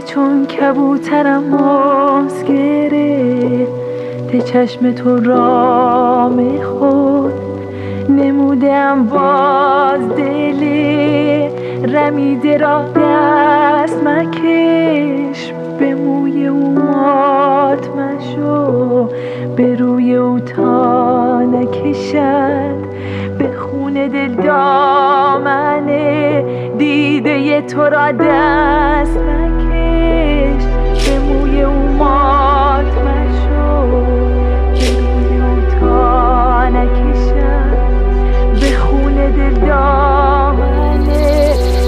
چون کبوترم ماست گرفت ته چشم تو رام خود نمودم باز دل رمیده را دست مکش به موی او مات مشو به روی او تا نکشد به خون دل دامنه دیده تو را دست مکش به موی او مات مشو به روی